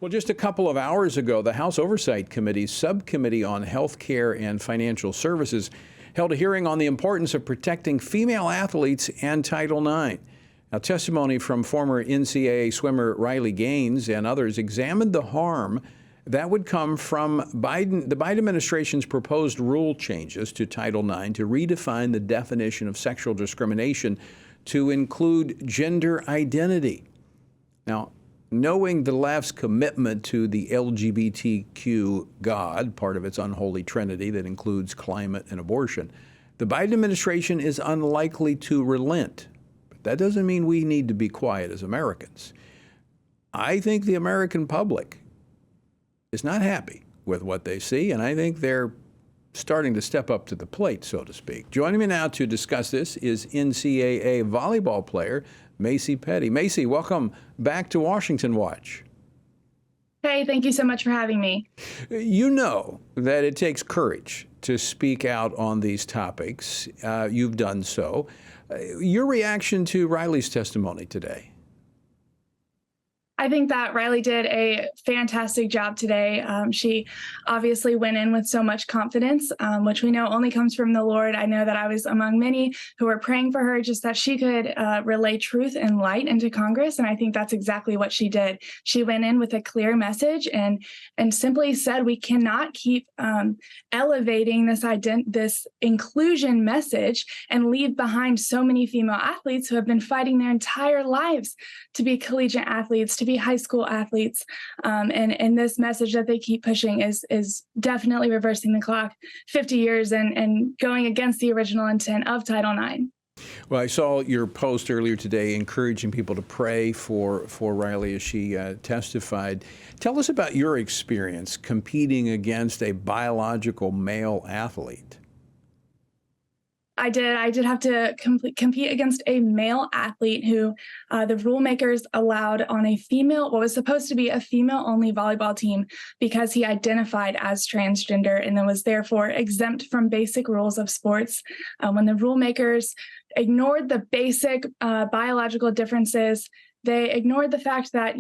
Well, just a couple of hours ago, the House Oversight Committee's Subcommittee on Health Care and Financial Services held a hearing on the importance of protecting female athletes and Title IX. Now, testimony from former NCAA swimmer Riley Gaines and others examined the harm that would come from the Biden administration's proposed rule changes to Title IX to redefine the definition of sexual discrimination to include gender identity. Now, knowing the left's commitment to the LGBTQ God, part of its unholy trinity that includes climate and abortion, the Biden administration is unlikely to relent. But that doesn't mean we need to be quiet as Americans. I think the American public is not happy with what they see, and I think they're starting to step up to the plate, so to speak. Joining me now to discuss this is NCAA volleyball player Macy Petty. Macy, welcome back to Washington Watch. Hey, thank you so much for having me. You know that it takes courage to speak out on these topics. You've done so. Your reaction to Riley's testimony today? I think that Riley did a fantastic job today. She obviously went in with so much confidence, which we know only comes from the Lord. I know that I was among many who were praying for her, just that she could relay truth and light into Congress. And I think that's exactly what she did. She went in with a clear message and simply said, we cannot keep elevating this inclusion message and leave behind so many female athletes who have been fighting their entire lives to be collegiate athletes, to be high school athletes. And this message that they keep pushing is definitely reversing the clock 50 years and going against the original intent of Title IX. Well, I saw your post earlier today encouraging people to pray for Riley as she testified. Tell us about your experience competing against a biological male athlete. I did have to compete against a male athlete who the rule makers allowed on what was supposed to be a female-only volleyball team because he identified as transgender and then was therefore exempt from basic rules of sports. When the rule makers ignored the basic biological differences, they ignored the fact that,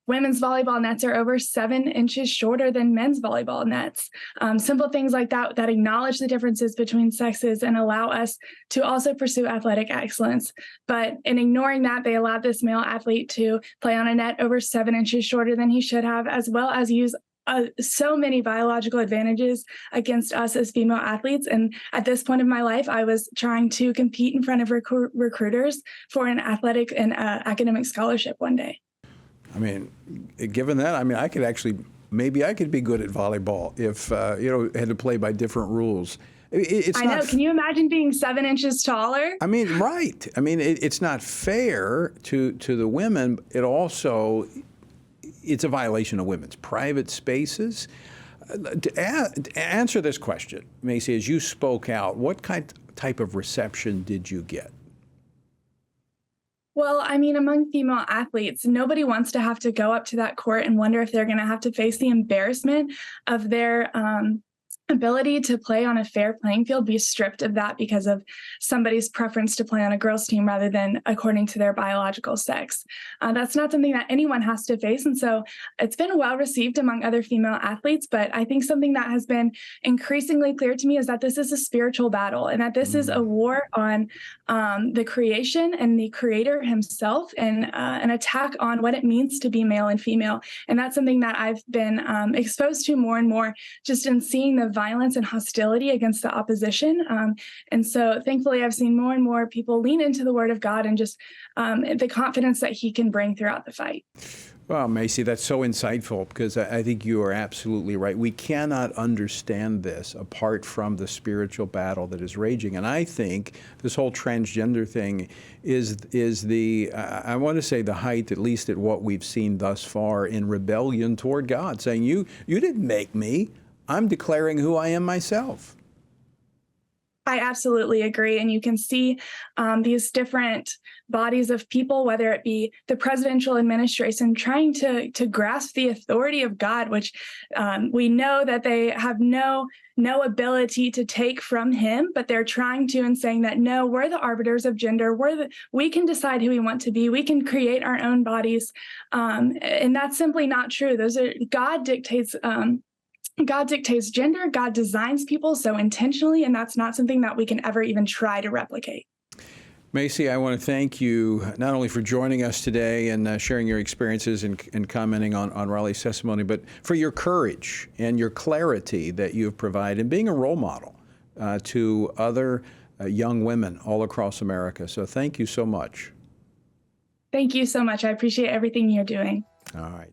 women's volleyball nets are over 7 inches shorter than men's volleyball nets. Simple things like that acknowledge the differences between sexes and allow us to also pursue athletic excellence. But in ignoring that, they allowed this male athlete to play on a net over 7 inches shorter than he should have, as well as use so many biological advantages against us as female athletes. And at this point in my life, I was trying to compete in front of recruiters for an athletic and academic scholarship one day. I mean, given that, I could maybe I could be good at volleyball if, had to play by different rules. I know. Can you imagine being 7 inches taller? Right. It's not fair to the women. It's a violation of women's private spaces. To answer this question, Macy, as you spoke out, what type of reception did you get? Well, among female athletes, nobody wants to have to go up to that court and wonder if they're going to have to face the embarrassment of their ability to play on a fair playing field, be stripped of that because of somebody's preference to play on a girls' team rather than according to their biological sex. That's not something that anyone has to face. And so it's been well received among other female athletes. But I think something that has been increasingly clear to me is that this is a spiritual battle and that this is a war on the creation and the creator himself and an attack on what it means to be male and female. And that's something that I've been exposed to more and more just in seeing the violence and hostility against the opposition. And so thankfully, I've seen more and more people lean into the word of God and just the confidence that he can bring throughout the fight. Well, Macy, that's so insightful because I think you are absolutely right. We cannot understand this apart from the spiritual battle that is raging. And I think this whole transgender thing is I want to say the height, at least at what we've seen thus far, in rebellion toward God, saying, you didn't make me. I'm declaring who I am myself. I absolutely agree. And you can see these different bodies of people, whether it be the presidential administration, trying to grasp the authority of God, which we know that they have no ability to take from him, but they're trying to and saying that, no, we're the arbiters of gender. We can decide who we want to be. We can create our own bodies. And that's simply not true. God dictates gender, God designs people so intentionally, and that's not something that we can ever even try to replicate. Macy, I want to thank you not only for joining us today and sharing your experiences and commenting on Riley's testimony, but for your courage and your clarity that you have provided and being a role model to other young women all across America. So thank you so much. Thank you so much. I appreciate everything you're doing. All right.